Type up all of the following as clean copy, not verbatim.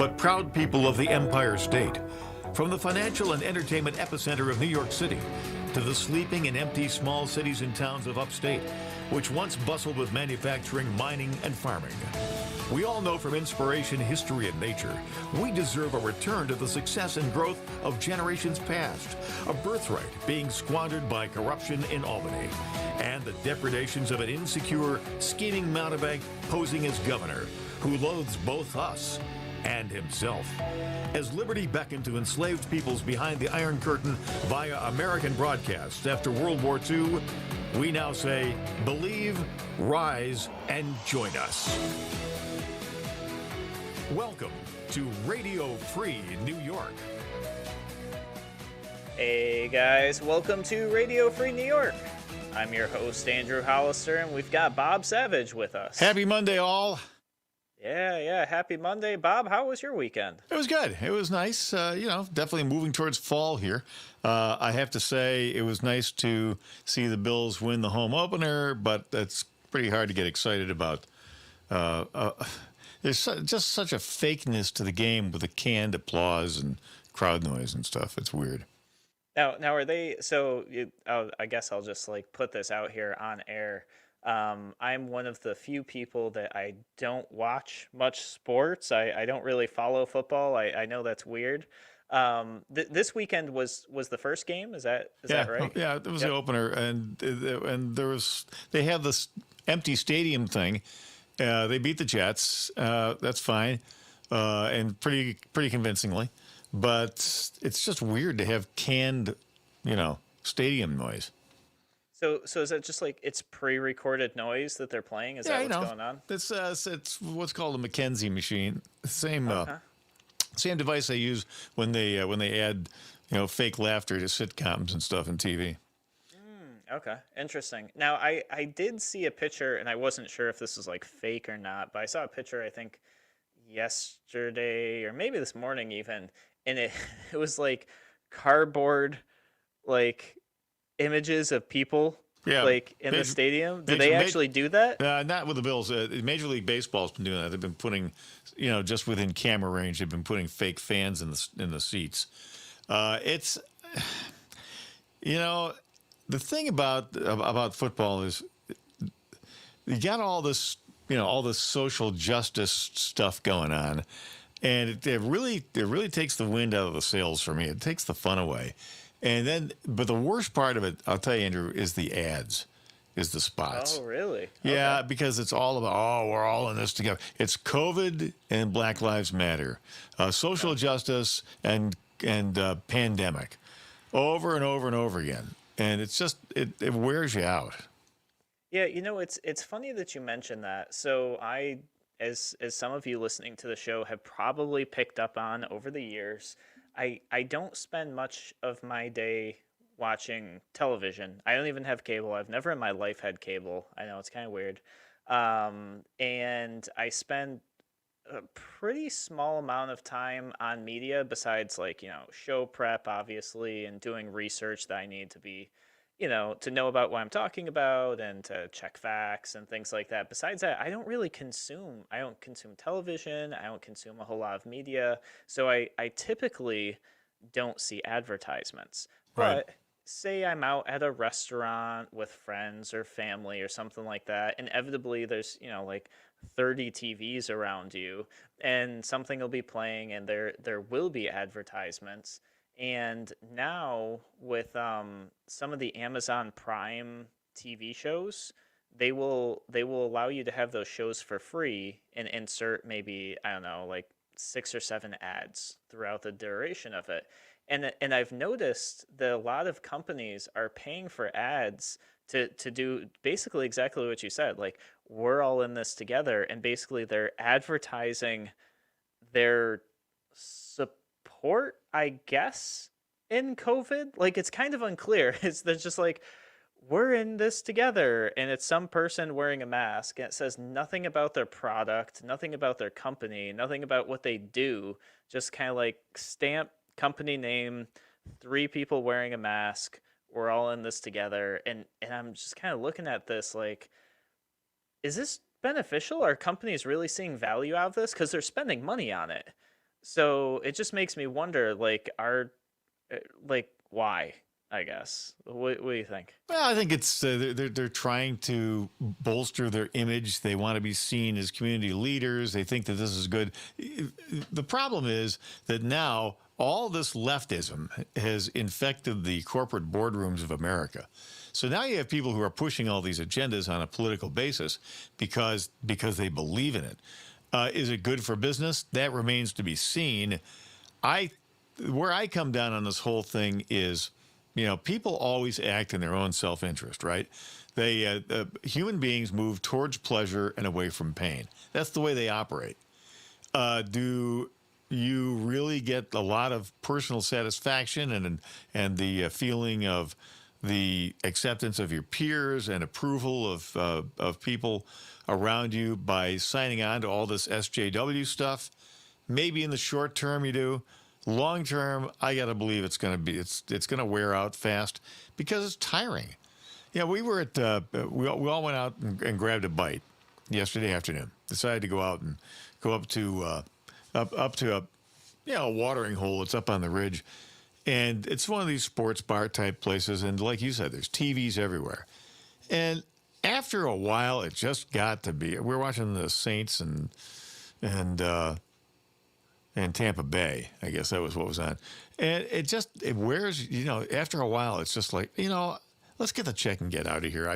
but proud people of the Empire State. From the financial and entertainment epicenter of New York City to the sleeping and empty small cities and towns of upstate, which once bustled with manufacturing, mining, and farming. We all know from inspiration, history, and nature, we deserve a return to the success and growth of generations past, a birthright being squandered by corruption in Albany, and the depredations of an insecure, scheming mountebank posing as governor, who loathes both us and himself. As liberty beckoned to enslaved peoples behind the Iron Curtain via American broadcasts after World War II, we now say, believe, rise, and join us. Welcome to Radio Free New York. Hey guys, welcome to Radio Free New York. I'm your host, Andrew Hollister, and we've got Bob Savage with us. Happy Monday, all. Yeah, happy Monday. Bob, how was your weekend? It was good. It was nice. Definitely moving towards fall here. I have to say it was nice to see the Bills win the home opener, but it's pretty hard to get excited about. There's just such a fakeness to the game with the canned applause and crowd noise and stuff. It's weird. Now are they? So I guess I'll just put this out here on air. I'm one of the few people that I don't watch much sports. I don't really follow football. I know that's weird. This weekend was the first game. Is that right? Yeah, it was the opener, and they have this empty stadium thing. They beat the Jets. That's fine, and pretty convincingly. But it's just weird to have canned, stadium noise. So is that just it's pre-recorded noise that they're playing? Is that what's going on? It's what's called a McKenzie machine. Same device they use when they add fake laughter to sitcoms and stuff on TV. Okay, interesting. Now I did see a picture, and I wasn't sure if this was fake or not, but I saw a picture I think yesterday or maybe this morning even, and it was cardboard images of people in the stadium. Did they actually do that? Not with the Bills. Major League Baseball's been doing that. They've been putting, just within camera range, they've been putting fake fans in the seats. It's, the thing about football is you got all this, all this social justice stuff going on, and it really takes the wind out of the sails for me. It takes the fun away. But the worst part of it, I'll tell you, Andrew, is the ads, is the spots. Oh, really? Yeah, Okay. because it's all about, we're all in this together. It's COVID and Black Lives Matter, social justice and pandemic, over and over and over again. And it's just, it wears you out. Yeah, it's funny that you mentioned that. So as some of you listening to the show have probably picked up on over the years, I don't spend much of my day watching television. I don't even have cable. I've never in my life had cable. I know it's kind of weird. And I spend a pretty small amount of time on media besides show prep, obviously, and doing research that I need to be, to know about what I'm talking about and to check facts and things like that. Besides that, I don't consume television. I don't consume a whole lot of media. So I typically don't see advertisements. Right. But say I'm out at a restaurant with friends or family or something like that, inevitably there's, 30 TVs around you and something will be playing and there will be advertisements. And now with some of the Amazon Prime TV shows, they will allow you to have those shows for free and insert maybe, I don't know, 6 or 7 ads throughout the duration of it. And I've noticed that a lot of companies are paying for ads to do basically exactly what you said. We're all in this together, and basically they're advertising their support, I guess, in COVID. It's kind of unclear. There's just we're in this together, and it's some person wearing a mask, and it says nothing about their product, nothing about their company, nothing about what they do, just kind of stamp company name, 3 people wearing a mask, we're all in this together. And I'm just kind of looking at this is this beneficial? Are companies really seeing value out of this? Because they're spending money on it. So it just makes me wonder, like, like, why? I guess. What do you think? Well, I think it's they're trying to bolster their image. They want to be seen as community leaders. They think that this is good. The problem is that now all this leftism has infected the corporate boardrooms of America. So now you have people who are pushing all these agendas on a political basis because they believe in it. Is it good for business? That remains to be seen. I Where I come down on this whole thing is, people always act in their own self-interest, right? Human beings move towards pleasure and away from pain. That's the way they operate. Do you really get a lot of personal satisfaction and the feeling of the acceptance of your peers and approval of people around you by signing on to all this SJW stuff? Maybe in the short term you do. Long term, I got to believe it's going to wear out fast because it's tiring. Yeah, we were at we all went out and grabbed a bite yesterday afternoon. Decided to go out and go up to a watering hole that's up on the ridge, and it's one of these sports bar type places. And like you said, there's TVs everywhere. And after a while, it just got to be. We're watching the Saints and Tampa Bay. I guess that was what was on. And it wears, after a while, it's just like, let's get the check and get out of here.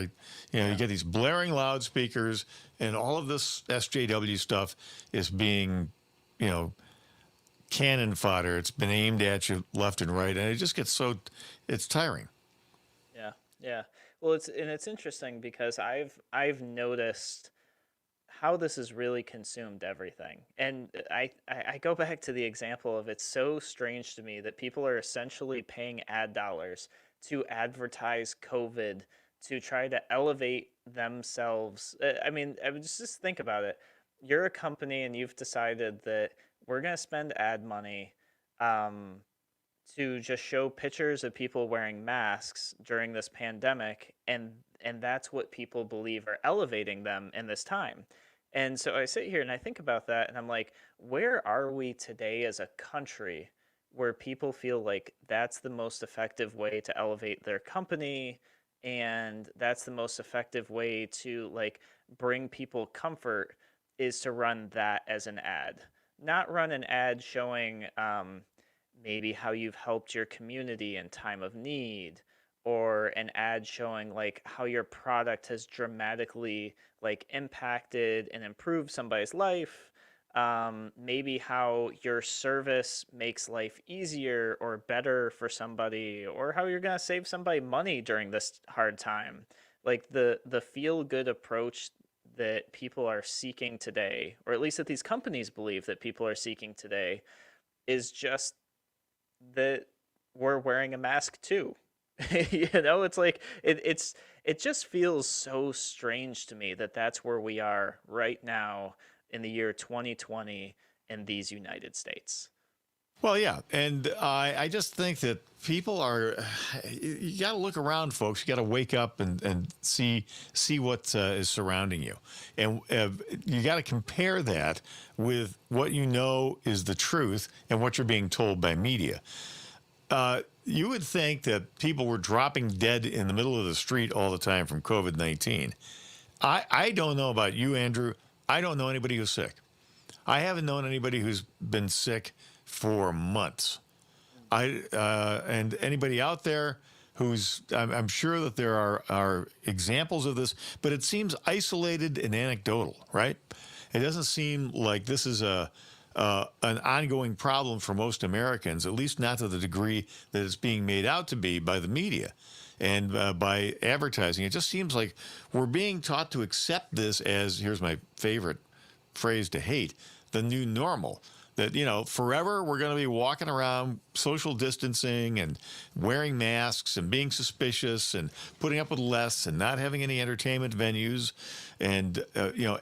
You get these blaring loudspeakers and all of this SJW stuff is being, cannon fodder. It's been aimed at you left and right. And it just gets it's tiring. Yeah, yeah. Well, it's interesting because I've noticed how this has really consumed everything. And I go back to the example of, it's so strange to me that people are essentially paying ad dollars to advertise COVID to try to elevate themselves. I mean, just think about it. You're a company and you've decided that we're going to spend ad money um, to just show pictures of people wearing masks during this pandemic, and that's what people believe are elevating them in this time. And so I sit here and I think about that and I'm like, where are we today as a country where people feel like that's the most effective way to elevate their company, and that's the most effective way to, like, bring people comfort, is to run that as an ad, not run an ad showing maybe how you've helped your community in time of need, or an ad showing like how your product has dramatically, like, impacted and improved somebody's life, maybe how your service makes life easier or better for somebody, or how you're going to save somebody money during this hard time. Like, the feel good approach that people are seeking today, or at least that these companies believe that people are seeking today, is just that we're wearing a mask too. It's like it just feels so strange to me that that's where we are right now in the year 2020 in these United States. Well, yeah, and I just think that people are. You got to look around, folks. You got to wake up and see what is surrounding you, and you got to compare that with what you know is the truth and what you're being told by media. You would think that people were dropping dead in the middle of the street all the time from COVID-19. I don't know about you, Andrew. I don't know anybody who's sick. I haven't known anybody who's been sick for months. And anybody out there who's, I'm sure that there are examples of this, but it seems isolated and anecdotal, right? It doesn't seem like this is an ongoing problem for most Americans, at least not to the degree that it's being made out to be by the media and by advertising. It just seems like we're being taught to accept this as, here's my favorite phrase to hate, the new normal. That, forever we're going to be walking around social distancing and wearing masks and being suspicious and putting up with less and not having any entertainment venues. And,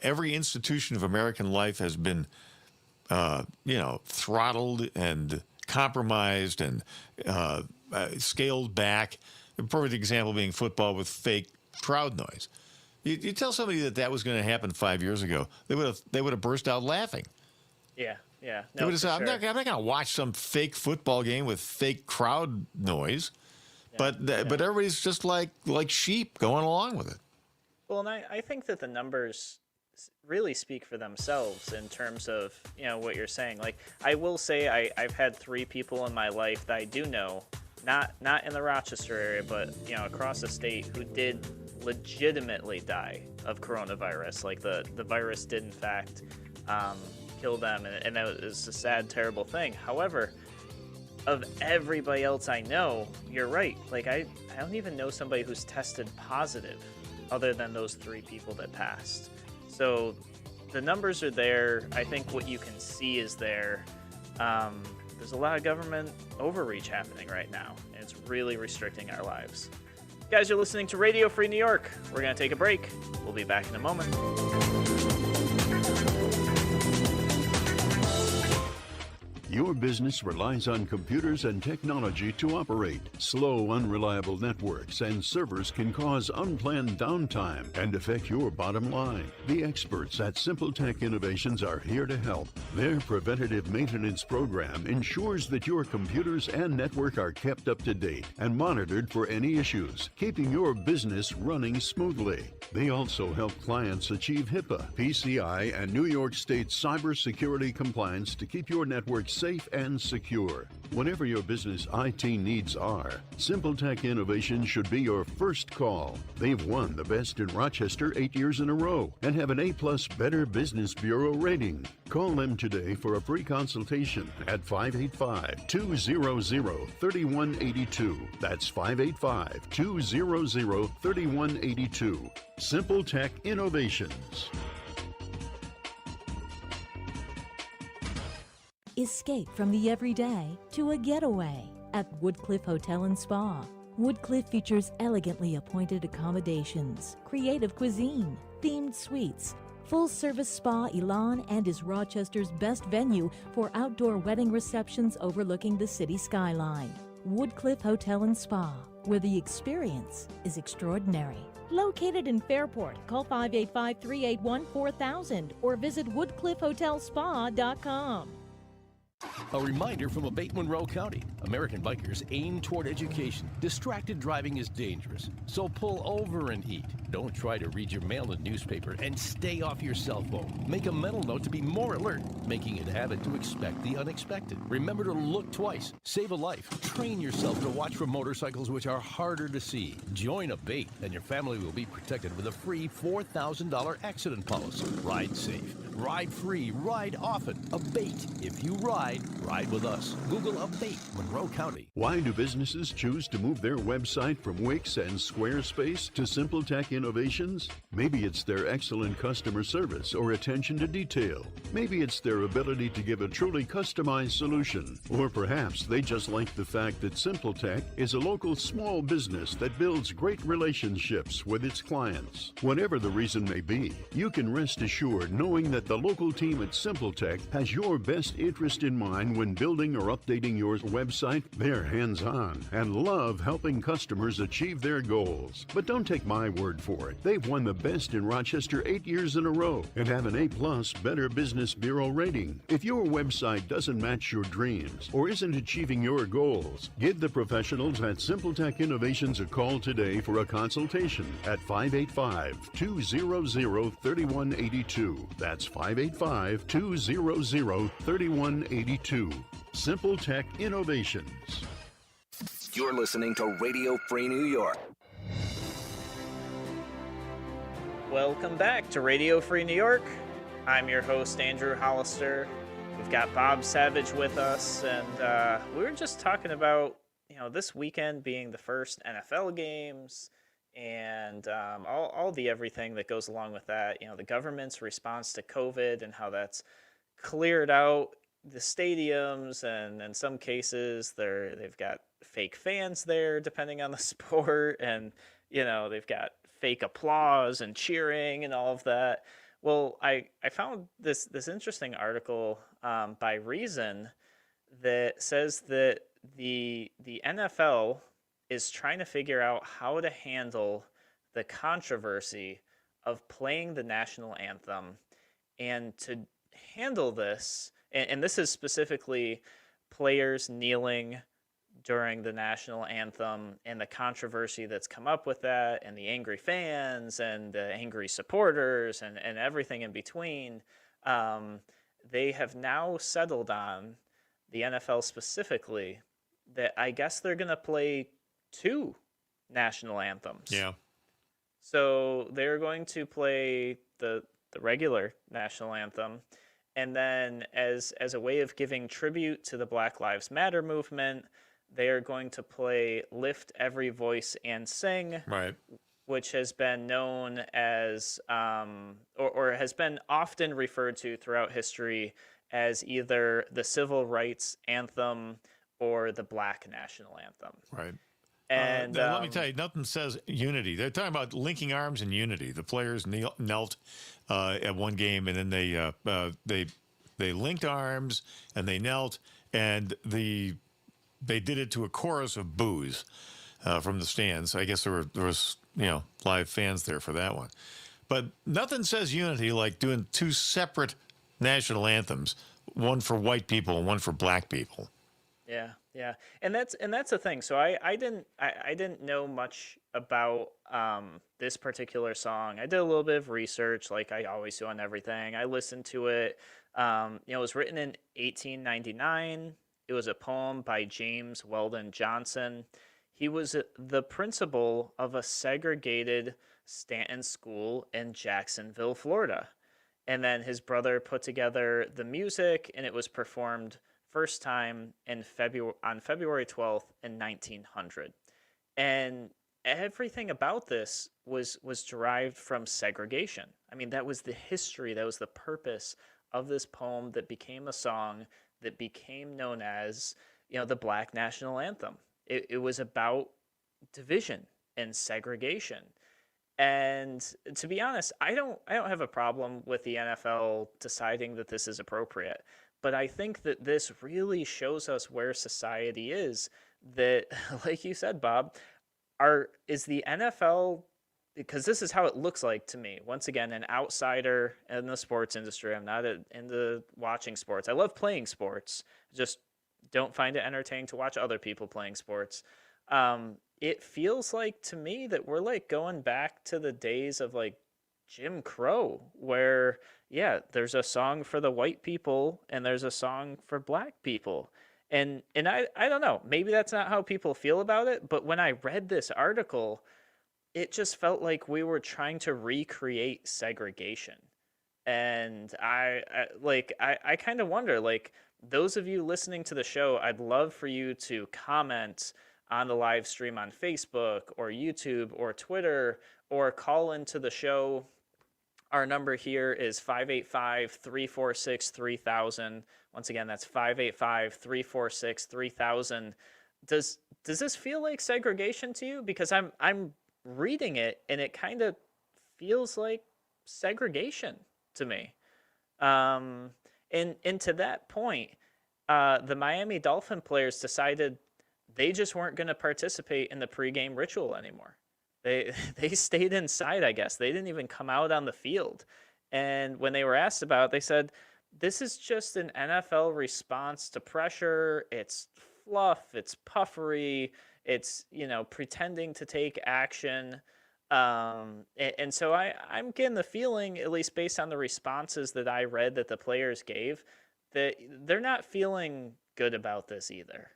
every institution of American life has been, throttled and compromised and scaled back. A perfect example being football with fake crowd noise. You tell somebody that was going to happen 5 years ago, they would have burst out laughing. Yeah, Yeah, It no, was, for I'm sure. not going to watch some fake football game with fake crowd noise, Yeah, but yeah. everybody's just like sheep going along with it. Well, and I think that the numbers really speak for themselves in terms of, what you're saying. Like, I will say I've had three people in my life that I do know, not in the Rochester area, but, across the state, who did legitimately die of coronavirus. Like, the virus did, in fact, kill them, and that was a sad, terrible thing. However, of everybody else I know, you're right. Like, I don't even know somebody who's tested positive other than those three people that passed. So the numbers are there. I think what you can see is there. There's a lot of government overreach happening right now, and it's really restricting our lives. You guys are listening to Radio Free New York. We're going to take a break. We'll be back in a moment. Your business relies on computers and technology to operate. Slow, unreliable networks and servers can cause unplanned downtime and affect your bottom line. The experts at SimpleTech Innovations are here to help. Their preventative maintenance program ensures that your computers and network are kept up to date and monitored for any issues, keeping your business running smoothly. They also help clients achieve HIPAA, PCI, and New York State cybersecurity compliance to keep your network safe and secure. Whatever your business IT needs are, SimpleTech Innovations should be your first call. They've won the Best in Rochester 8 years in a row and have an A+ Better Business Bureau rating. Call them today for a free consultation at 585-200-3182. That's 585-200-3182. SimpleTech Innovations. Escape from the everyday to a getaway at Woodcliff Hotel and Spa. Woodcliff features elegantly appointed accommodations, creative cuisine, themed suites, full-service spa Elan, and is Rochester's best venue for outdoor wedding receptions overlooking the city skyline. Woodcliff Hotel and Spa, where the experience is extraordinary. Located in Fairport, call 585-381-4000 or visit woodcliffhotelspa.com. A reminder from Abate Monroe County. American bikers aim toward education. Distracted driving is dangerous, so pull over and eat. Don't try to read your mail and newspaper, and stay off your cell phone. Make a mental note to be more alert, making it a habit to expect the unexpected. Remember to look twice. Save a life. Train yourself to watch for motorcycles which are harder to see. Join Abate, and your family will be protected with a free $4,000 accident policy. Ride safe. Ride free. Ride often. Abate. If you ride with us. Google Abate Monroe County. Why do businesses choose to move their website from Wix and Squarespace to SimpleTech Innovations? Maybe it's their excellent customer service or attention to detail. Maybe it's their ability to give a truly customized solution. Or perhaps they just like the fact that SimpleTech is a local small business that builds great relationships with its clients. Whatever the reason may be, you can rest assured knowing that the local team at SimpleTech has your best interest in mind when building or updating your website. They're hands-on and love helping customers achieve their goals. But don't take my word for it. They've won the Best in Rochester 8 years in a row and have an A+ Better Business Bureau rating. If your website doesn't match your dreams or isn't achieving your goals, give the professionals at SimpleTech Innovations a call today for a consultation at 585-200-3182. That's 585-200-3182. SimpleTech Innovations. You're listening to Radio Free New York. Welcome back to Radio Free New York. I'm your host, Andrew Hollister. We've got Bob Savage with us, and we were just talking about, this weekend being the first NFL games and all the everything that goes along with that. The government's response to COVID and how that's cleared out the stadiums, and in some cases they've got fake fans there depending on the sport, and they've got fake applause and cheering and all of that. Well, I found this interesting article by Reason that says that the NFL is trying to figure out how to handle the controversy of playing the national anthem, and to handle this, and this is specifically players kneeling during the national anthem and the controversy that's come up with that, and the angry fans and the angry supporters and everything in between. They have now settled on, the NFL specifically, that I guess they're going to play 2 national anthems. Yeah. So they're going to play the regular national anthem, and then as a way of giving tribute to the Black Lives Matter movement, they are going to play Lift Every Voice and Sing, Right. which has been known as, or has been often referred to throughout history as either the Civil Rights Anthem or the Black National Anthem. Right. And let me tell you, nothing says unity. They're talking about linking arms and unity. The players knelt at one game, and then they linked arms and they knelt, and they did it to a chorus of boos from the stands. I guess there was live fans there for that one. But nothing says unity like doing 2 separate national anthems, one for white people and one for black people. Yeah, and that's the thing. So I didn't know much about this particular song. I did a little bit of research, like I always do on everything. I listened to it. It was written in 1899. It was a poem by James Weldon Johnson. He was the principal of a segregated Stanton school in Jacksonville, Florida. And then his brother put together the music, and it was performed first time on February 12th in 1900. And everything about this was derived from segregation. I mean, that was the history, that was the purpose of this poem that became a song that became known as, the Black National Anthem. It was about division and segregation. And to be honest, I don't have a problem with the NFL deciding that this is appropriate. But I think that this really shows us where society is. That, like you said, Bob, is the NFL, because this is how it looks like to me. Once again, an outsider in the sports industry. I'm not into watching sports. I love playing sports. Just don't find it entertaining to watch other people playing sports. It feels like to me that we're like going back to the days of like Jim Crow, where there's a song for the white people and there's a song for black people. And I don't know, maybe that's not how people feel about it, but when I read this article, it just felt like we were trying to recreate segregation. And I kind of wonder, like, those of you listening to the show, I'd love for you to comment on the live stream on Facebook or YouTube or Twitter, or call into the show. Our number here is 585-346-3000. Once again, that's 585-346-3000. Does this feel like segregation to you? Because I'm reading it and it kind of feels like segregation to me. And to that point, the Miami Dolphin players decided they just weren't going to participate in the pregame ritual anymore. They stayed inside, I guess. They didn't even come out on the field. And when they were asked about it, they said, this is just an NFL response to pressure. It's fluff. It's puffery. It's, pretending to take action. And so I'm getting the feeling, at least based on the responses that I read that the players gave, that they're not feeling good about this either.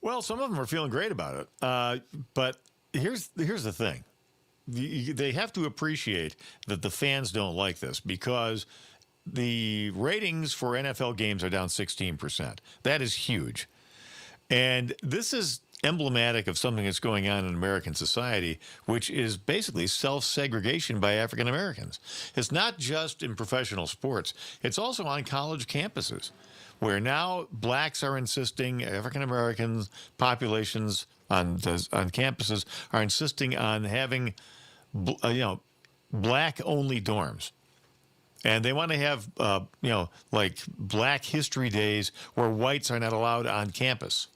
Well, some of them are feeling great about it. But here's the thing. They have to appreciate that the fans don't like this, because the ratings for NFL games are down 16%. That is huge. And this is emblematic of something that's going on in American society, which is basically self-segregation by African Americans. It's not just in professional sports. It's also on college campuses, where now blacks are insisting, African American populations on campuses are insisting on having, black-only dorms. And they want to have, like Black History Days where whites are not allowed on campus.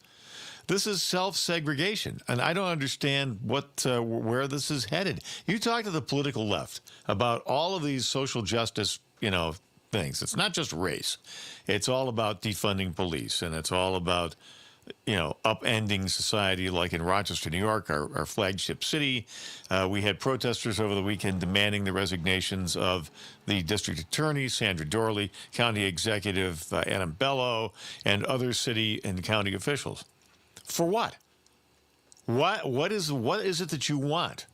This is self-segregation, and I don't understand where this is headed. You talk to the political left about all of these social justice, things. It's not just race. It's all about defunding police, and it's all about, upending society, like in Rochester, New York, our flagship city. We had protesters over the weekend demanding the resignations of the district attorney, Sandra Dorley, county executive, Adam Bello, and other city and county officials. For what? What is it that you want?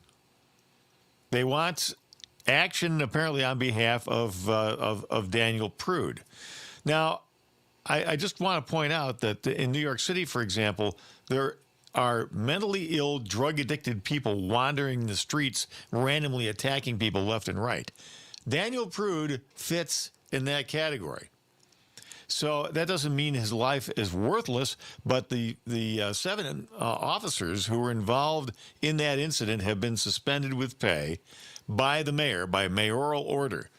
They want action, apparently, on behalf of Daniel Prude. Now, I just want to point out that in New York City, for example, there are mentally ill, drug-addicted people wandering the streets, randomly attacking people left and right. Daniel Prude fits in that category. So that doesn't mean his life is worthless, but the 7 officers who were involved in that incident have been suspended with pay by the mayor, by mayoral order.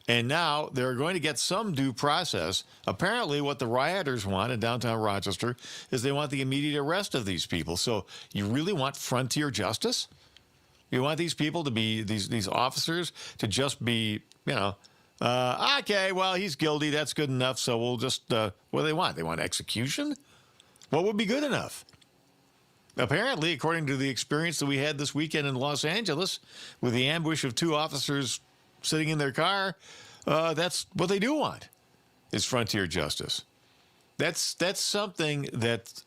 And now they're going to get some due process. Apparently what the rioters want in downtown Rochester is they want the immediate arrest of these people. So you really want frontier justice? You want these people to be, these officers to just be, okay, well, he's guilty. That's good enough. So we'll just, what do they want? They want execution? What would be good enough? Apparently, according to the experience that we had this weekend in Los Angeles with the ambush of 2 officers sitting in their car, that's what they do want, is frontier justice. That's something that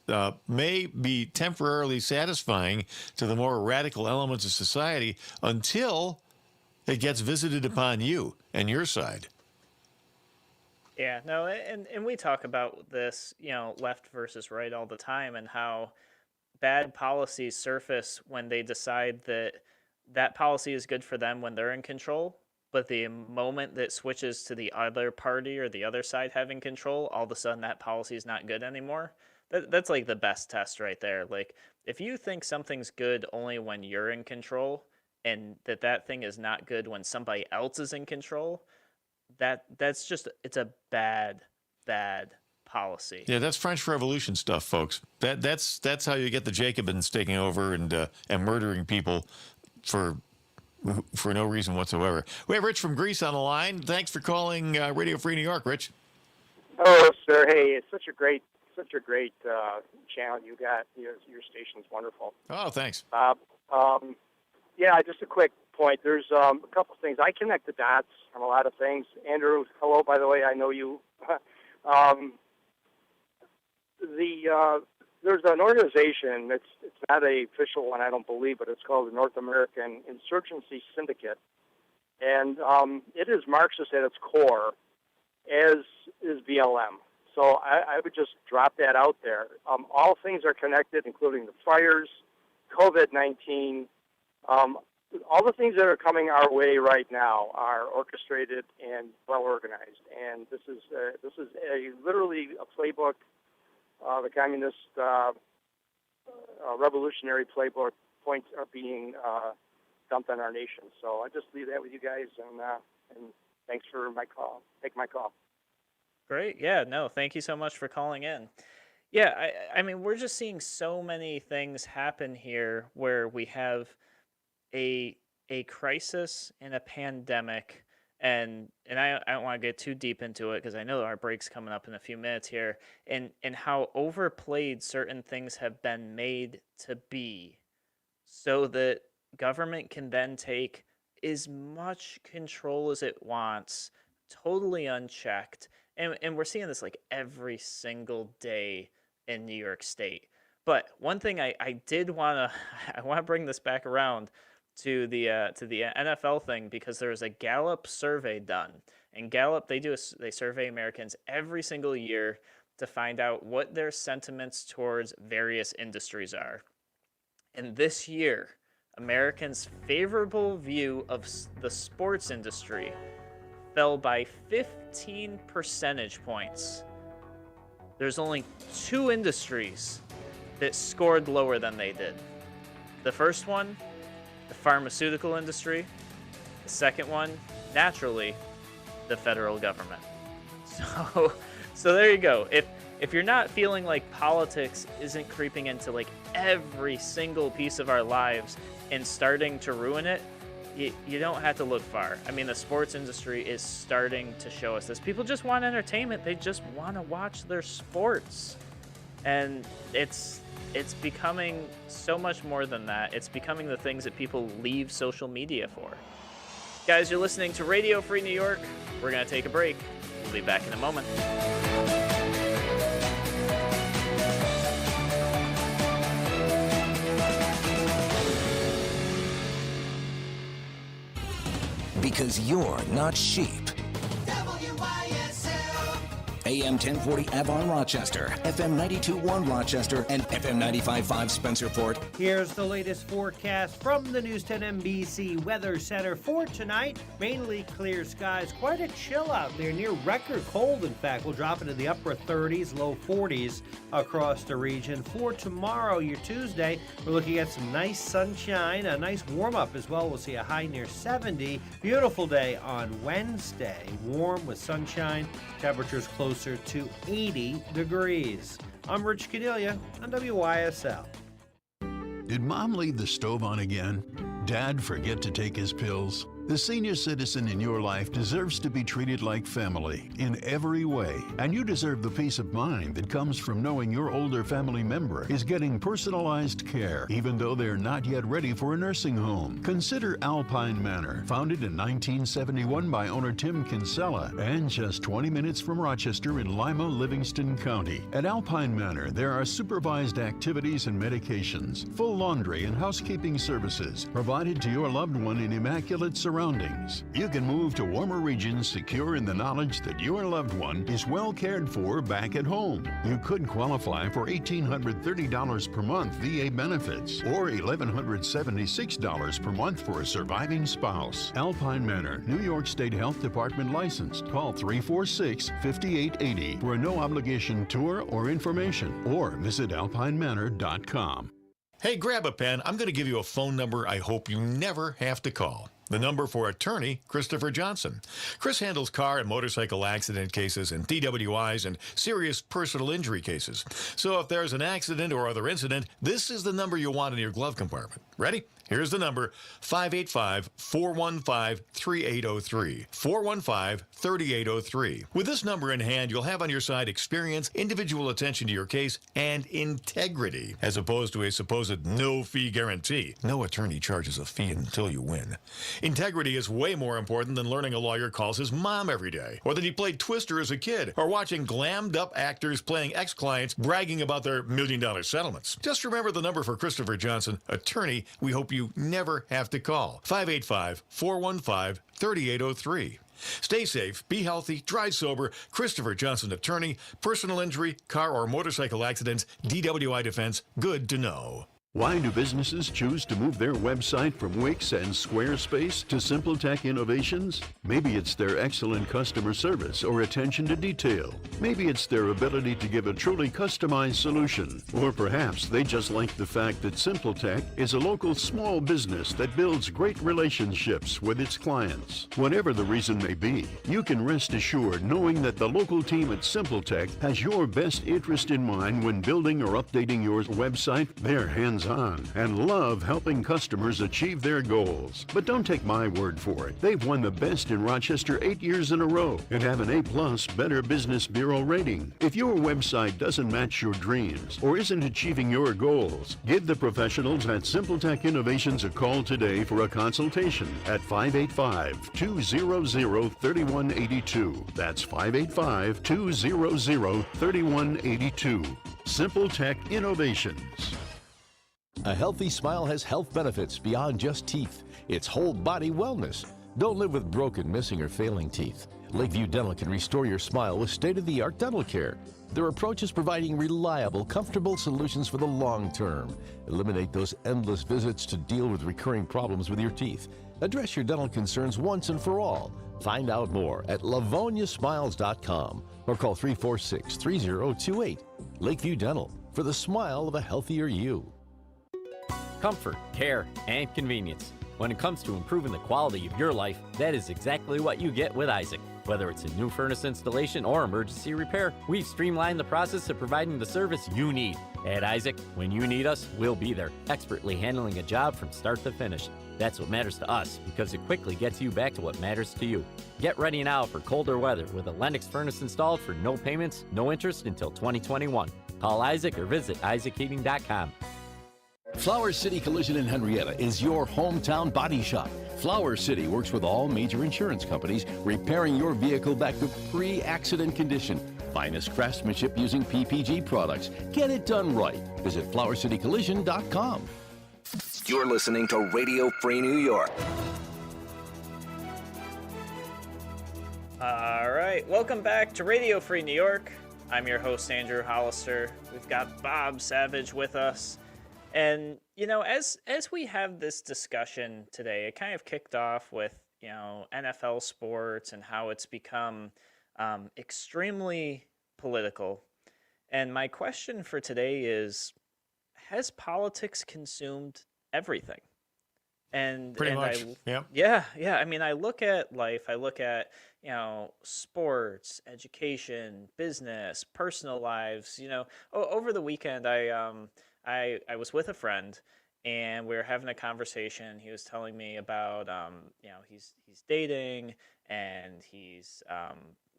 may be temporarily satisfying to the more radical elements of society until it gets visited upon you and your side. Yeah, no, and we talk about this, left versus right all the time, and how bad policies surface when they decide that policy is good for them when they're in control. But the moment that switches to the other party or the other side having control, all of a sudden that policy is not good anymore. That's like the best test right there. Like, if you think something's good only when you're in control, and that thing is not good when somebody else is in control, that's just, it's a bad policy. Yeah, that's French Revolution stuff, folks. That's how you get the Jacobins taking over and murdering people for no reason whatsoever. We have Rich from Greece on the line. Thanks for calling Radio Free New York, Rich. Hello, sir. Hey, it's such a great channel you got. Your station's wonderful. Oh, thanks. Yeah, just a quick point. There's a couple things. I connect the dots on a lot of things. Andrew, hello, by the way. I know you. There's an organization. It's not an official one, I don't believe, but it's called the North American Insurgency Syndicate, and it is Marxist at its core, as is BLM. So I would just drop that out there. All things are connected, including the fires, COVID-19. All the things that are coming our way right now are orchestrated and well organized, and this is literally a playbook. The communist revolutionary playbook points are being dumped on our nation. So I just leave that with you guys, and thanks for my call. Take my call. Great. Yeah, no, thank you so much for calling in. Yeah, I mean, we're just seeing so many things happen here where we have a crisis and a pandemic, and I don't want to get too deep into it because I know our break's coming up in a few minutes here, and how overplayed certain things have been made to be so that government can then take as much control as it wants, totally unchecked. And we're seeing this like every single day in New York State. But one thing I did want to bring this back around to the NFL thing, because there was a Gallup survey done, and Gallup they survey Americans every single year to find out what their sentiments towards various industries are. And this year, Americans' favorable view of the sports industry fell by 15 percentage points. There's only 2 industries that scored lower than they did. The first one, the pharmaceutical industry. The second one, naturally, the federal government. So there you go. If you're not feeling like politics isn't creeping into like every single piece of our lives and starting to ruin it, you don't have to look far. I mean, the sports industry is starting to show us this. People just want entertainment. They just want to watch their sports. And it's becoming so much more than that. It's becoming the things that people leave social media for. Guys, you're listening to Radio Free New York. We're going to take a break. We'll be back in a moment. Because you're not sheep. AM 1040 Avon Rochester, FM 92.1 Rochester, and FM 95.5 Spencerport. Here's the latest forecast from the News 10 NBC Weather Center for tonight. Mainly clear skies, quite a chill out there, near record cold, in fact. We'll drop into the upper 30s, low 40s across the region. For tomorrow, your Tuesday, we're looking at some nice sunshine, a nice warm-up as well. We'll see a high near 70. Beautiful day on Wednesday, warm with sunshine, temperatures closer to 80 degrees. I'm Rich Cordelia on WYSL. Did Mom leave the stove on again? Dad forget to take his pills? The senior citizen in your life deserves to be treated like family in every way, and you deserve the peace of mind that comes from knowing your older family member is getting personalized care, even though they're not yet ready for a nursing home. Consider Alpine Manor, founded in 1971 by owner Tim Kinsella, and just 20 minutes from Rochester in Lima, Livingston County. At Alpine Manor, there are supervised activities and medications, full laundry and housekeeping services provided to your loved one in immaculate surroundings. You can move to warmer regions secure in the knowledge that your loved one is well cared for back at home. You could qualify for $1,830 per month VA benefits or $1,176 per month for a surviving spouse. Alpine Manor, New York State Health Department licensed. Call 346-5880 for a no-obligation tour or information, or visit alpinemanor.com. Hey, grab a pen. I'm going to give you a phone number I hope you never have to call. The number for attorney Christopher Johnson. Chris handles car and motorcycle accident cases and DWIs and serious personal injury cases. So if there's an accident or other incident, this is the number you want in your glove compartment. Ready? Here's the number, 585-415-3803, 415-3803. With this number in hand, you'll have on your side experience, individual attention to your case, and integrity, as opposed to a supposed no-fee guarantee. No attorney charges a fee until you win. Integrity is way more important than learning a lawyer calls his mom every day, or that he played Twister as a kid, or watching glammed-up actors playing ex-clients bragging about their $1 million settlements. Just remember the number for Christopher Johnson, attorney we hope you never have to call. 585-415-3803. Stay safe, be healthy, drive sober. Christopher Johnson, attorney, personal injury, car or motorcycle accidents, DWI defense, good to know. Why do businesses choose to move their website from Wix and Squarespace to SimpleTech Innovations? Maybe it's their excellent customer service or attention to detail. Maybe it's their ability to give a truly customized solution. Or perhaps they just like the fact that SimpleTech is a local small business that builds great relationships with its clients. Whatever the reason may be, you can rest assured knowing that the local team at SimpleTech has your best interest in mind when building or updating your website. They're hands-on and love helping customers achieve their goals. But don't take my word for it. They've won the best in Rochester 8 years in a row and have an A+ Better Business Bureau rating. If your website doesn't match your dreams or isn't achieving your goals, give the professionals at SimpleTech Innovations a call today for a consultation at 585-200-3182. That's 585-200-3182. SimpleTech Innovations. A healthy smile has health benefits beyond just teeth. It's whole body wellness. Don't live with broken, missing, or failing teeth. Lakeview Dental can restore your smile with state-of-the-art dental care. Their approach is providing reliable, comfortable solutions for the long term. Eliminate those endless visits to deal with recurring problems with your teeth. Address your dental concerns once and for all. Find out more at LavoniaSmiles.com or call 346-3028. Lakeview Dental, for the smile of a healthier you. Comfort, care, and convenience. When it comes to improving the quality of your life, that is exactly what you get with Isaac. Whether it's a new furnace installation or emergency repair, we've streamlined the process of providing the service you need. At Isaac, when you need us, we'll be there, expertly handling a job from start to finish. That's what matters to us, because it quickly gets you back to what matters to you. Get ready now for colder weather with a Lennox furnace installed for no payments, no interest until 2021. Call Isaac or visit isaacheating.com. Flower City Collision in Henrietta is your hometown body shop. Flower City works with all major insurance companies, repairing your vehicle back to pre-accident condition. Finest craftsmanship using PPG products. Get it done right. Visit flowercitycollision.com. You're listening to Radio Free New York. All right, welcome back to Radio Free New York. I'm your host, Andrew Hollister. We've got Bob Savage with us. And, you know, as we have this discussion today, it kind of kicked off with, you know, NFL sports and how it's become extremely political. And my question for today is, has politics consumed everything? And Pretty and much, yep. Yeah. I mean, I look at life. I look at, you know, sports, education, business, personal lives. You know, over the weekend, I was with a friend, and we were having a conversation. He was telling me about, you know, he's dating, and he's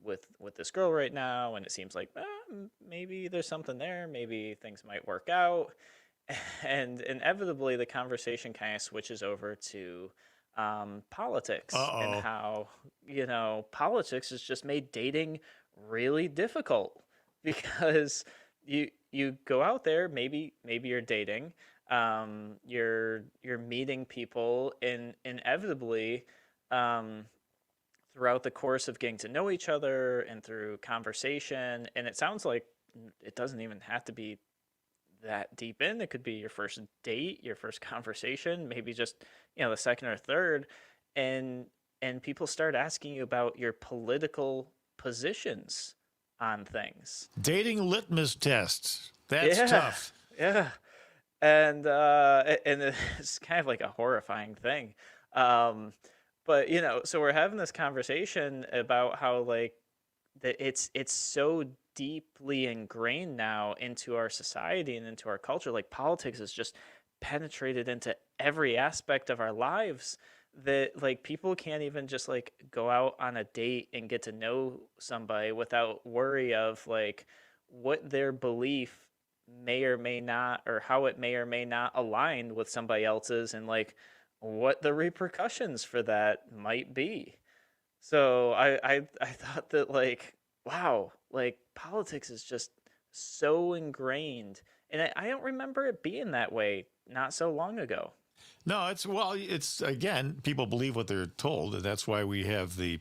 with this girl right now, and it seems like maybe there's something there. Maybe things might work out. And inevitably, the conversation kind of switches over to politics and how, you know, politics has just made dating really difficult because you go out there, maybe you're dating, you're meeting people, and inevitably throughout the course of getting to know each other and through conversation, and it sounds like it doesn't even have to be that deep in. It could be your first date, your first conversation, maybe just, you know, the second or third, and people start asking you about your political positions on things. Dating litmus tests. That's tough. Yeah. And it's kind of like a horrifying thing. But, you know, so we're having this conversation about how, like, that it's so deeply ingrained now into our society and into our culture. Like, politics is just penetrated into every aspect of our lives that, like, people can't even just, like, go out on a date and get to know somebody without worry of, like, what their belief may or may not, or how it may or may not align with somebody else's, and, like, what the repercussions for that might be. So I thought that, like, wow, like, politics is just so ingrained, and I don't remember it being that way not so long ago. No, it's again, people believe what they're told, and that's why we have the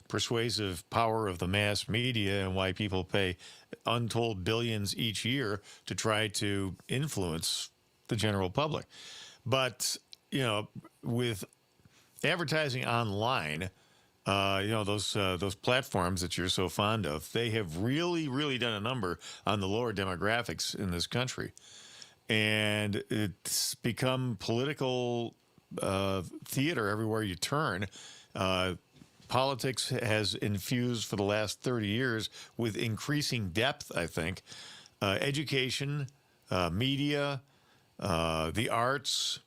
persuasive power of the mass media and why people pay untold billions each year to try to influence the general public. But, you know, with advertising online, you know, those platforms that you're so fond of, they have really, really done a number on the lower demographics in this country. And it's become political theater everywhere you turn. Politics has infused for the last 30 years with increasing depth, I think. Education, media, the arts,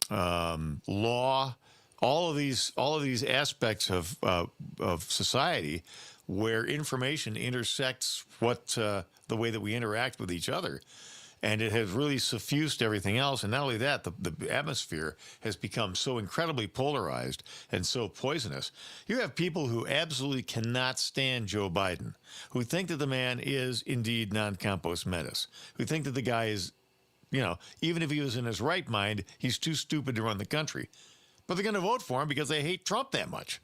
law, all of these aspects of society where information intersects the way that we interact with each other. And it has really suffused everything else. And not only that, the atmosphere has become so incredibly polarized and so poisonous. You have people who absolutely cannot stand Joe Biden, who think that the man is indeed non compos mentis, who think that the guy is, you know, even if he was in his right mind, he's too stupid to run the country. But they're going to vote for him because they hate Trump that much.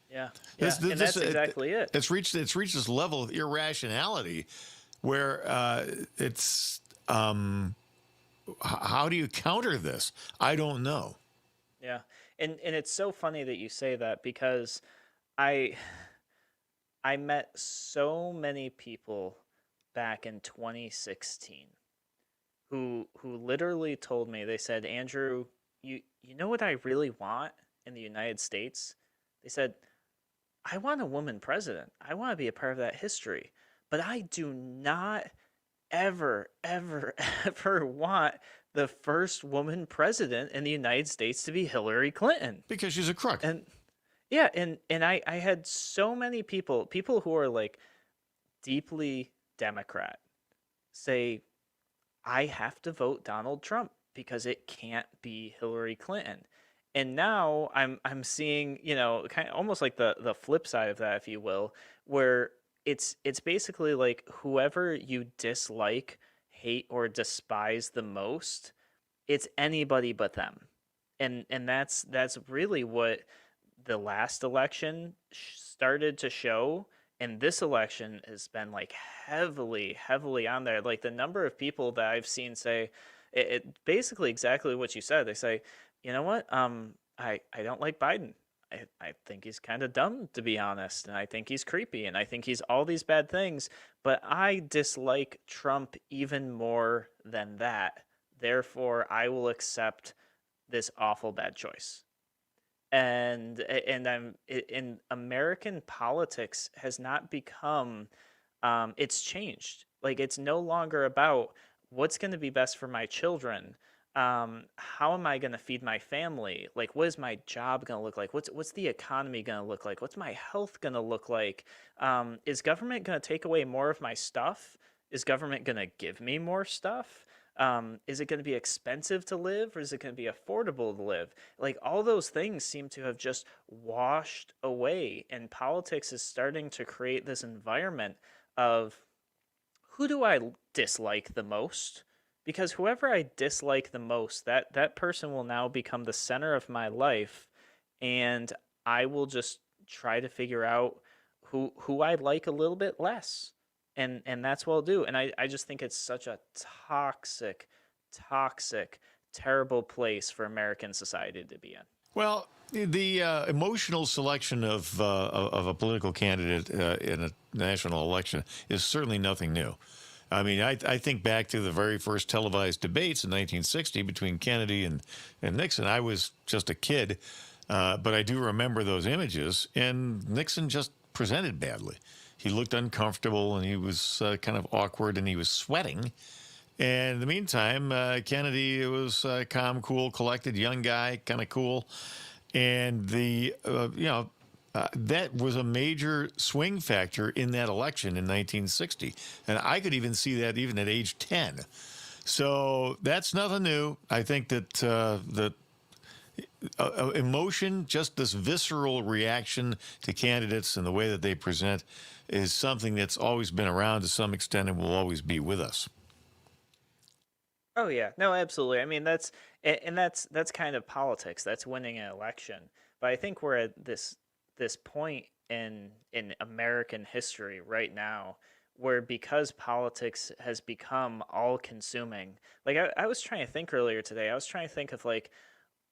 Yeah, and that's exactly it. It's reached this level of irrationality where it's... how do you counter this? I don't know. Yeah. And it's so funny that you say that, because I met so many people back in 2016 who literally told me, they said, Andrew, you know what I really want in the United States? They said, I want a woman president. I want to be a part of that history. But I do not ever, ever, ever want the first woman president in the United States to be Hillary Clinton. Because she's a crook. And yeah, and I had so many people who are like deeply Democrat say, I have to vote Donald Trump because it can't be Hillary Clinton. And now I'm seeing, kind of almost like the flip side of that, if you will, where it's basically like whoever you dislike, hate, or despise the most, it's anybody but them. And that's really what the last election started to show. And this election has been like heavily on there. Like the number of people that I've seen say it basically exactly what you said. They say, you know what? I don't like Biden. I think he's kind of dumb, to be honest. And I think he's creepy. And I think he's all these bad things. But I dislike Trump even more than that. Therefore, I will accept this awful bad choice. And I'm in American politics has not become it's changed. Like it's no longer about what's going to be best for my children. How am I going to feed my family? Like what is my job going to look like? What's the economy going to look like? What's my health going to look like? Is government going to take away more of my stuff? Is government going to give me more stuff? Is it going to be expensive to live or is it going to be affordable to live? Like all those things seem to have just washed away, and politics is starting to create this environment of who do I dislike the most? Because whoever I dislike the most, that person will now become the center of my life, and I will just try to figure out who I like a little bit less. And that's what I'll do. And I just think it's such a toxic, terrible place for American society to be in. Well, the emotional selection of a political candidate in a national election is certainly nothing new. I mean, I think back to the very first televised debates in 1960 between Kennedy and Nixon. I was just a kid, but I do remember those images, and Nixon just presented badly. He looked uncomfortable, and he was kind of awkward, and he was sweating. And in the meantime, Kennedy was calm, cool, collected, young guy, kind of cool. And that was a major swing factor in that election in 1960. And I could even see that even at age 10. So that's nothing new. I think that emotion, just this visceral reaction to candidates and the way that they present, is something that's always been around to some extent and will always be with us. Oh yeah, no, absolutely. I mean, that's kind of politics. That's winning an election. But I think we're at this point in American history right now where, because politics has become all consuming. Like I was trying to think earlier today. I was trying to think of like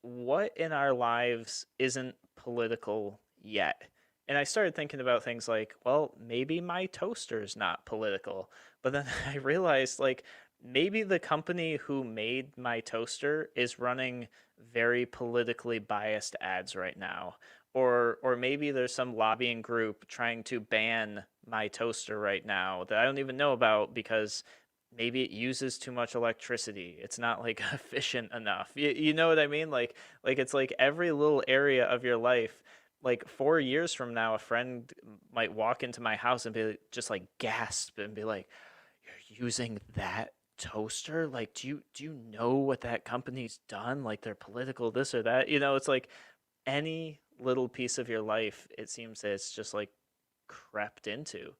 what in our lives isn't political yet. And I started thinking about things like, well, maybe my toaster's not political. But then I realized, like, maybe the company who made my toaster is running very politically biased ads right now. Or maybe there's some lobbying group trying to ban my toaster right now that I don't even know about because maybe it uses too much electricity. It's not like efficient enough. You know what I mean? Like it's like every little area of your life. Like 4 years from now, a friend might walk into my house and be just like gasp and be like, "You're using that toaster? Like, do you know what that company's done? Like, they're political, this or that." It's like any little piece of your life, it seems that it's just like crept into.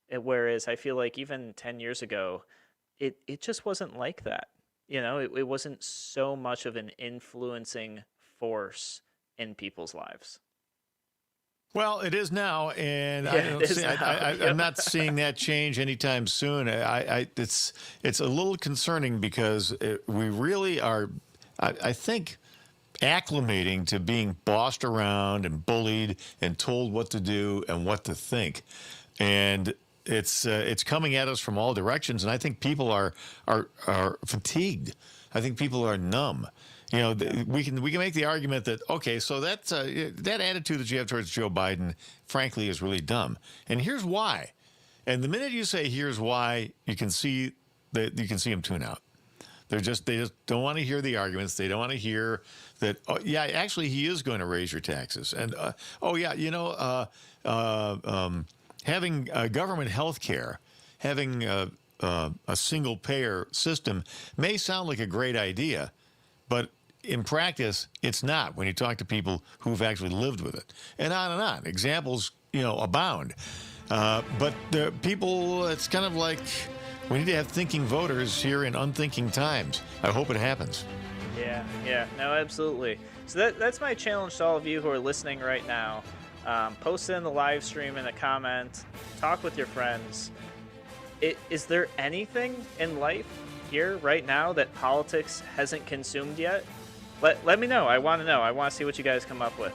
Whereas I feel like even 10 years ago, it just wasn't like that. It wasn't so much of an influencing force in people's lives. Well, it is now, and Yeah, I'm not seeing that change anytime soon. It's a little concerning because we really are, I think, acclimating to being bossed around and bullied and told what to do and what to think, and it's coming at us from all directions. And I think people are fatigued. I think people are numb. we can make the argument that, okay, so that's that attitude that you have towards Joe Biden, frankly, is really dumb. And here's why. And the minute you say here's why, you can see them tune out. They just don't want to hear the arguments. They don't want to hear that. Oh, yeah, actually, he is going to raise your taxes. And having government health care, having a single payer system may sound like a great idea, but in practice, it's not when you talk to people who've actually lived with it. And on. Examples, abound. But the people, it's kind of like we need to have thinking voters here in unthinking times. I hope it happens. Yeah, no, absolutely. So that's my challenge to all of you who are listening right now. Post it in the live stream in a comment. Talk with your friends. Is there anything in life here right now that politics hasn't consumed yet? Let me know. I want to know. I want to see what you guys come up with.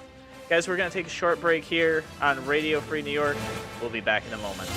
Guys, we're going to take a short break here on Radio Free New York. We'll be back in a moment.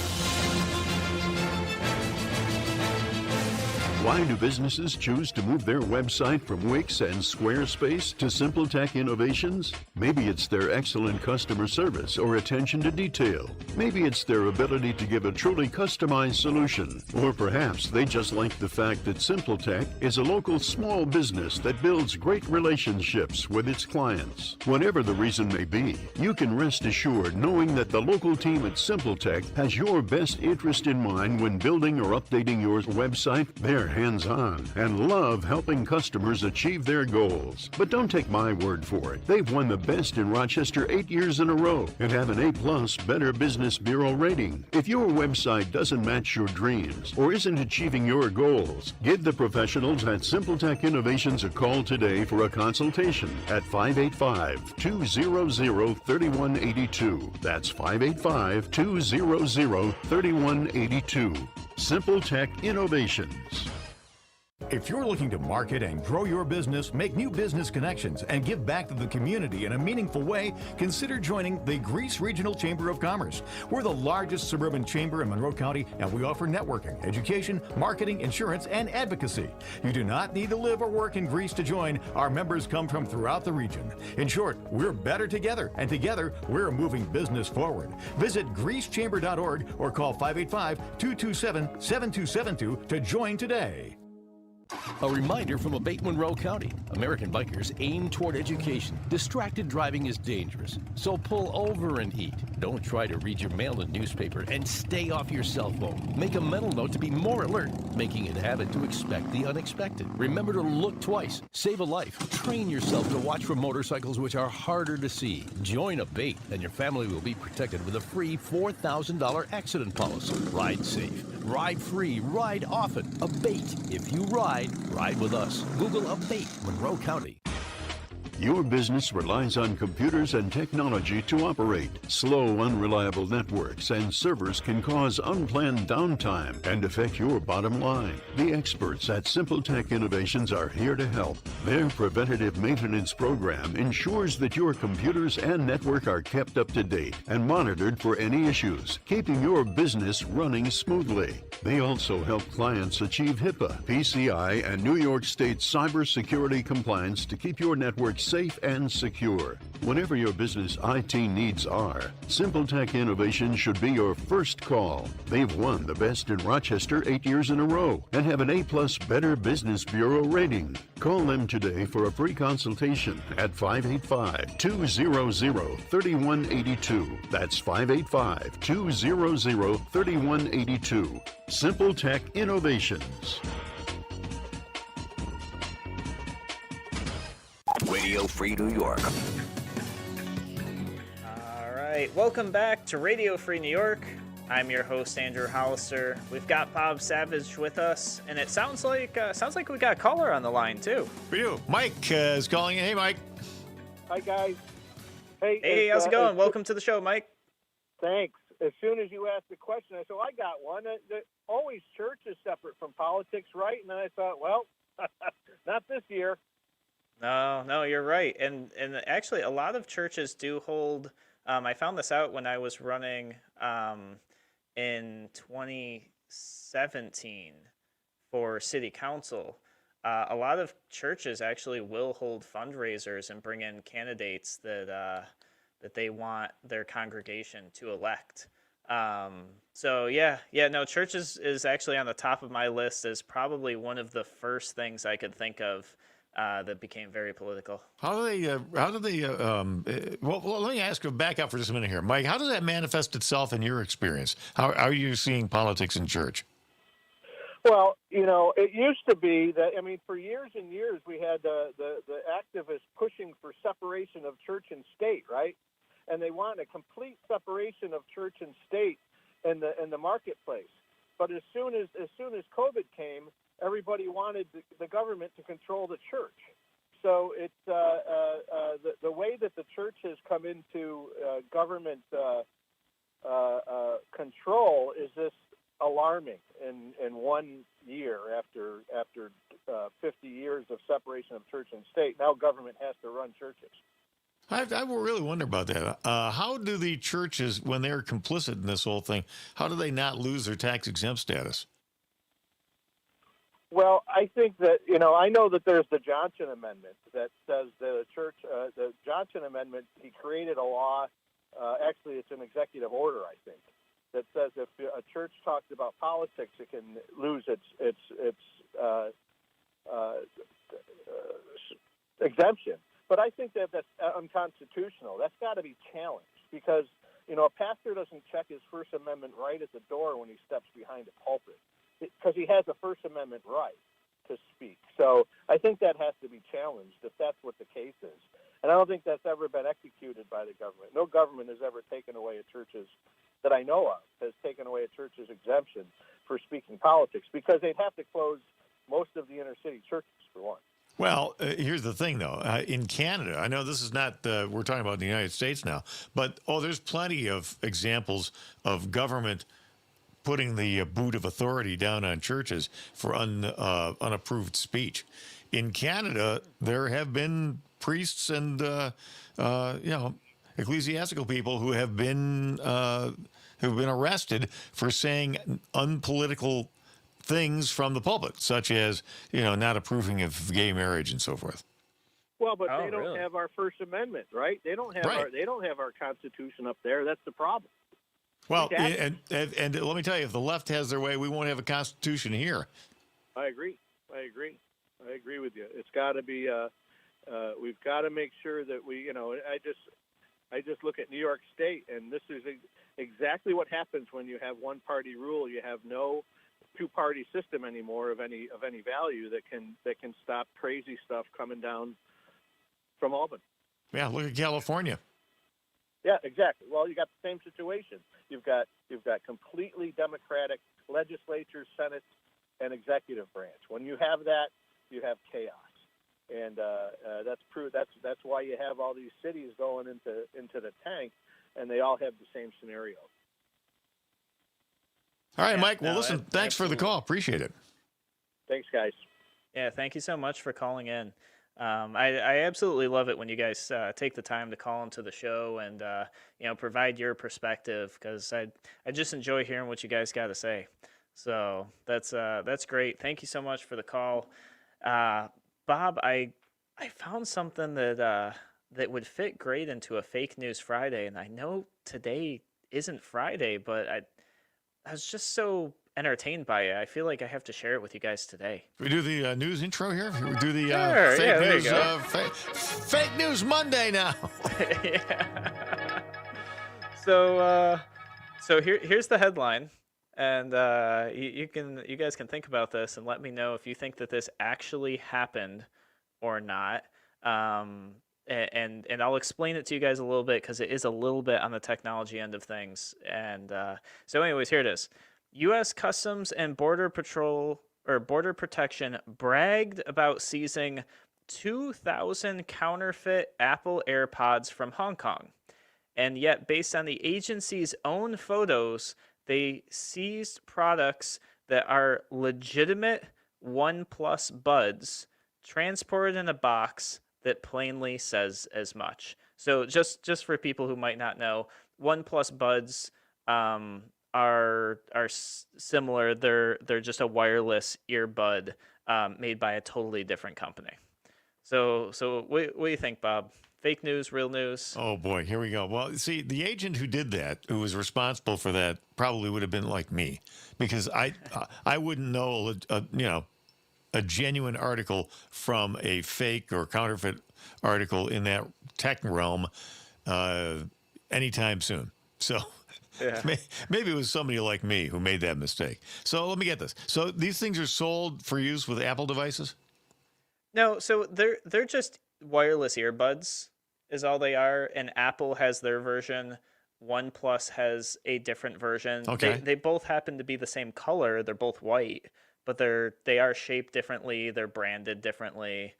Why do businesses choose to move their website from Wix and Squarespace to SimpleTech Innovations? Maybe it's their excellent customer service or attention to detail. Maybe it's their ability to give a truly customized solution. Or perhaps they just like the fact that SimpleTech is a local small business that builds great relationships with its clients. Whatever the reason may be, you can rest assured knowing that the local team at SimpleTech has your best interest in mind when building or updating your website. They're hands-on and love helping customers achieve their goals. But don't take my word for it. They've won the best in Rochester 8 years in a row and have an A+ Better Business Bureau rating. If your website doesn't match your dreams or isn't achieving your goals, give the professionals at SimpleTech Innovations a call today for a consultation at 585-200-3182. That's 585-200-3182. SimpleTech Innovations. If you're looking to market and grow your business, make new business connections, and give back to the community in a meaningful way, consider joining the Greece Regional Chamber of Commerce. We're the largest suburban chamber in Monroe County, and we offer networking, education, marketing, insurance, and advocacy. You do not need to live or work in Greece to join. Our members come from throughout the region. In short, we're better together, and together, we're moving business forward. Visit greecechamber.org or call 585-227-7272 to join today. A reminder from Abate Monroe County. American bikers aim toward education. Distracted driving is dangerous, so pull over and eat. Don't try to read your mail and newspaper, and stay off your cell phone. Make a mental note to be more alert, making it a habit to expect the unexpected. Remember to look twice, save a life. Train yourself to watch for motorcycles which are harder to see. Join Abate, and your family will be protected with a free $4,000 accident policy. Ride safe, ride free, ride often. Abate. If you ride with us. Google Abate Monroe County. Your business relies on computers and technology to operate. Slow, unreliable networks and servers can cause unplanned downtime and affect your bottom line. The experts at SimpleTech Innovations are here to help. Their preventative maintenance program ensures that your computers and network are kept up to date and monitored for any issues, keeping your business running smoothly. They also help clients achieve HIPAA, PCI, and New York State cybersecurity compliance to keep your network safe and secure. Whatever your business IT needs are, SimpleTech Innovations should be your first call. They've won the best in Rochester 8 years in a row and have an A+ Better Business Bureau rating. Call them today for a free consultation at 585-200-3182. That's 585-200-3182. SimpleTech Innovations. Radio Free New York. All right, welcome back to Radio Free New York. I'm your host, Andrew Hollister. We've got Bob Savage with us, and it sounds like we got a caller on the line too. We do. Mike is calling in. Hey, Mike. Hi, guys. Hey, how's it going? Welcome to the show, Mike. Thanks. As soon as you asked the question, I said, I got one. Always church is separate from politics, right? And then I thought, well, not this year. No, you're right. And actually, a lot of churches do hold. I found this out when I was running in 2017 for city council. a lot of churches actually will hold fundraisers and bring in candidates that they want their congregation to elect. So no, church is actually on the top of my list as probably one of the first things I could think of that became very political. How do they? Well, let me ask you, back up for just a minute here, Mike. How does that manifest itself in your experience? How are you seeing politics in church? Well, it used to be that, for years and years, we had the activists pushing for separation of church and state, right? And they want a complete separation of church and state in the marketplace. But as soon as COVID came, everybody wanted the government to control the church. So it's the way that the church has come into government control is just alarming in 1 year after 50 years of separation of church and state. Now government has to run churches. I really wonder about that. How do the churches, when they're complicit in this whole thing, how do they not lose their tax-exempt status? Well, I think that, I know that there's the Johnson Amendment that says the church, the Johnson Amendment, he created a law, actually it's an executive order, I think, that says if a church talks about politics, it can lose its exemption. But I think that that's unconstitutional. That's got to be challenged because, a pastor doesn't check his First Amendment right at the door when he steps behind a pulpit because he has a First Amendment right to speak. So I think that has to be challenged if that's what the case is. And I don't think that's ever been executed by the government. No government has ever taken away a church's, that I know of, has taken away a church's exemption for speaking politics because they'd have to close most of the inner city churches, for one. Well, here's the thing, though. In Canada, I know this is not, we're talking about the United States now, but, there's plenty of examples of government putting the boot of authority down on churches for unapproved speech. In Canada, there have been priests and, ecclesiastical people who have been arrested for saying unpolitical things from the pulpit, such as, not approving of gay marriage and so forth. Well, but they don't have our First Amendment, right? They don't have our Constitution up there. That's the problem. Well, and let me tell you, if the left has their way, we won't have a Constitution here. I agree with you. It's got to be. We've got to make sure that we. I just look at New York State, and this is exactly what happens when you have one-party rule. You have no two-party system anymore of any value that can stop crazy stuff coming down from Albany. Yeah, look at California. Yeah, exactly. Well, you got the same situation. You've got completely democratic legislature, Senate, and executive branch. When you have that, you have chaos, and that's why you have all these cities going into the tank, and they all have the same scenario. All right, Mike. Well, listen, thanks for the call. Appreciate it. Thanks, guys. Yeah, thank you so much for calling in. I absolutely love it when you guys take the time to call into the show and provide your perspective because I just enjoy hearing what you guys got to say. So that's great. Thank you so much for the call, Bob. I found something that would fit great into a Fake News Friday, and I know today isn't Friday, but I was just so entertained by it. I feel like I have to share it with you guys today. We do the news intro here. We do the sure, fake news. There you go. Fake News Monday now. Yeah. So here's the headline, and you guys can think about this and let me know if you think that this actually happened or not. And I'll explain it to you guys a little bit because it is a little bit on the technology end of things. And so anyways, here it is. U.S. Customs and Border Protection bragged about seizing 2,000 counterfeit Apple AirPods from Hong Kong. And yet, based on the agency's own photos, they seized products that are legitimate OnePlus buds transported in a box that plainly says as much. So just for people who might not know, OnePlus buds are similar. They're just a wireless earbud made by a totally different company. So what do you think, Bob? Fake news, real news? Oh boy, here we go. Well, see, the agent who did that, who was responsible for that, probably would have been like me, because I wouldn't know a genuine article from a fake or counterfeit article in that tech realm anytime soon. So Yeah. maybe it was somebody like me who made that mistake. So let me get this. So these things are sold for use with Apple devices? No, so they're just wireless earbuds is all they are, and Apple has their version. OnePlus has a different version. Okay. They both happen to be the same color. They're both white, but they are shaped differently. They're branded differently.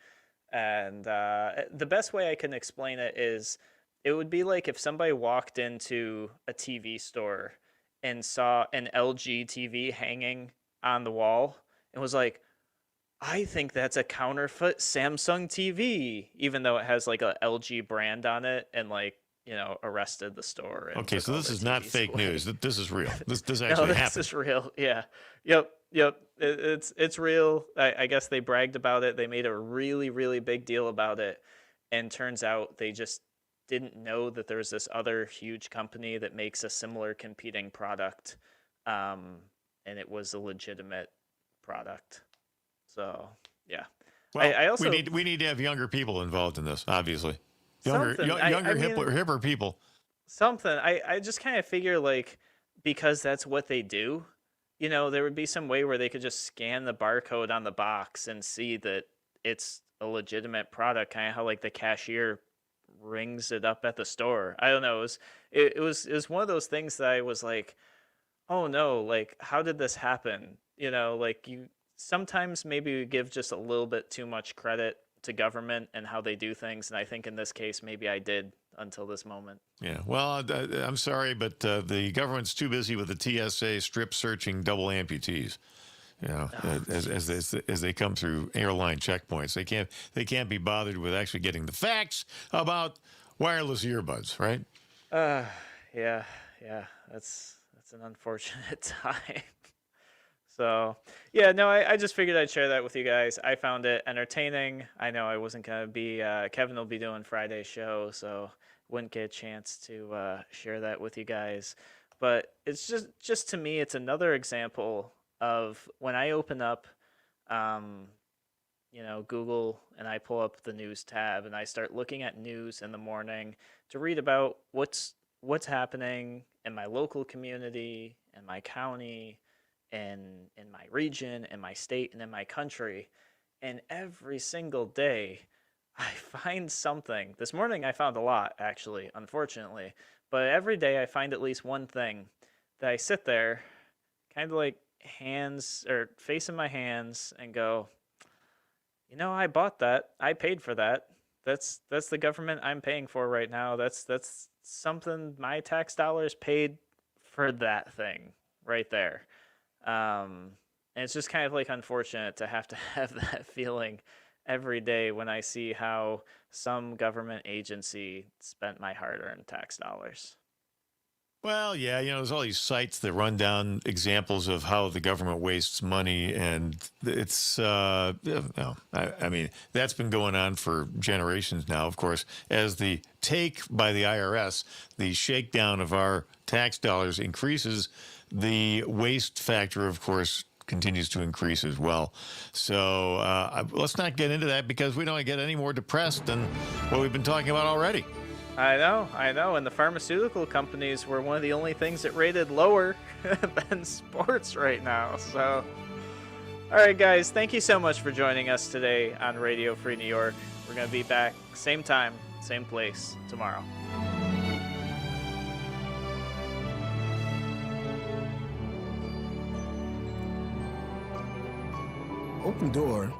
And the best way I can explain it is it would be like if somebody walked into a TV store and saw an LG TV hanging on the wall and was like, I think that's a counterfeit Samsung TV, even though it has like a LG brand on it, and like, arrested the store. And Okay, took so all this their is not TVs fake away. news. This is real. This No, actually this happened. is real. Yeah. Yep. It's real. I guess they bragged about it. They made a really, really big deal about it. And turns out they just didn't know that there's this other huge company that makes a similar competing product. And it was a legitimate product. So, yeah. Well, I also we need to have younger people involved in this, obviously. Younger, Something. younger, I mean, hipper people. something. I just kind of figure like because that's what they do, there would be some way where they could just scan the barcode on the box and see that it's a legitimate product, kind of how like the cashier rings it up at the store. I don't know. It was one of those things that I was like, oh no, like how did this happen? Like you sometimes maybe we give just a little bit too much credit to government and how they do things, and I think in this case maybe I did until this moment. Yeah. Well, I'm sorry, but the government's too busy with the TSA strip searching double amputees. As they come through airline checkpoints, they can't be bothered with actually getting the facts about wireless earbuds, right? Yeah, that's an unfortunate time. So, yeah, no, I just figured I'd share that with you guys. I found it entertaining. I know I wasn't going to be, Kevin will be doing Friday's show, so wouldn't get a chance to share that with you guys. But it's just to me, it's another example of when I open up, Google and I pull up the news tab and I start looking at news in the morning to read about what's happening in my local community, in my county, in my region, in my state, and in my country. And every single day, I find something. This morning, I found a lot, actually, unfortunately. But every day, I find at least one thing that I sit there, kind of like hands or face in my hands, and go, I bought that. I paid for that. That's the government I'm paying for right now. That's something my tax dollars paid for that thing right there. And it's just kind of like unfortunate to have that feeling every day when I see how some government agency spent my hard-earned tax dollars. Well, yeah, there's all these sites that run down examples of how the government wastes money, and it's, I mean, that's been going on for generations now, of course, as the take by the IRS, the shakedown of our tax dollars increases, the waste factor, of course, continues to increase as well. So let's not get into that because we don't get any more depressed than what we've been talking about already. I know. And the pharmaceutical companies were one of the only things that rated lower than sports right now. So, all right, guys, thank you so much for joining us today on Radio Free New York. We're going to be back same time, same place tomorrow. Open Door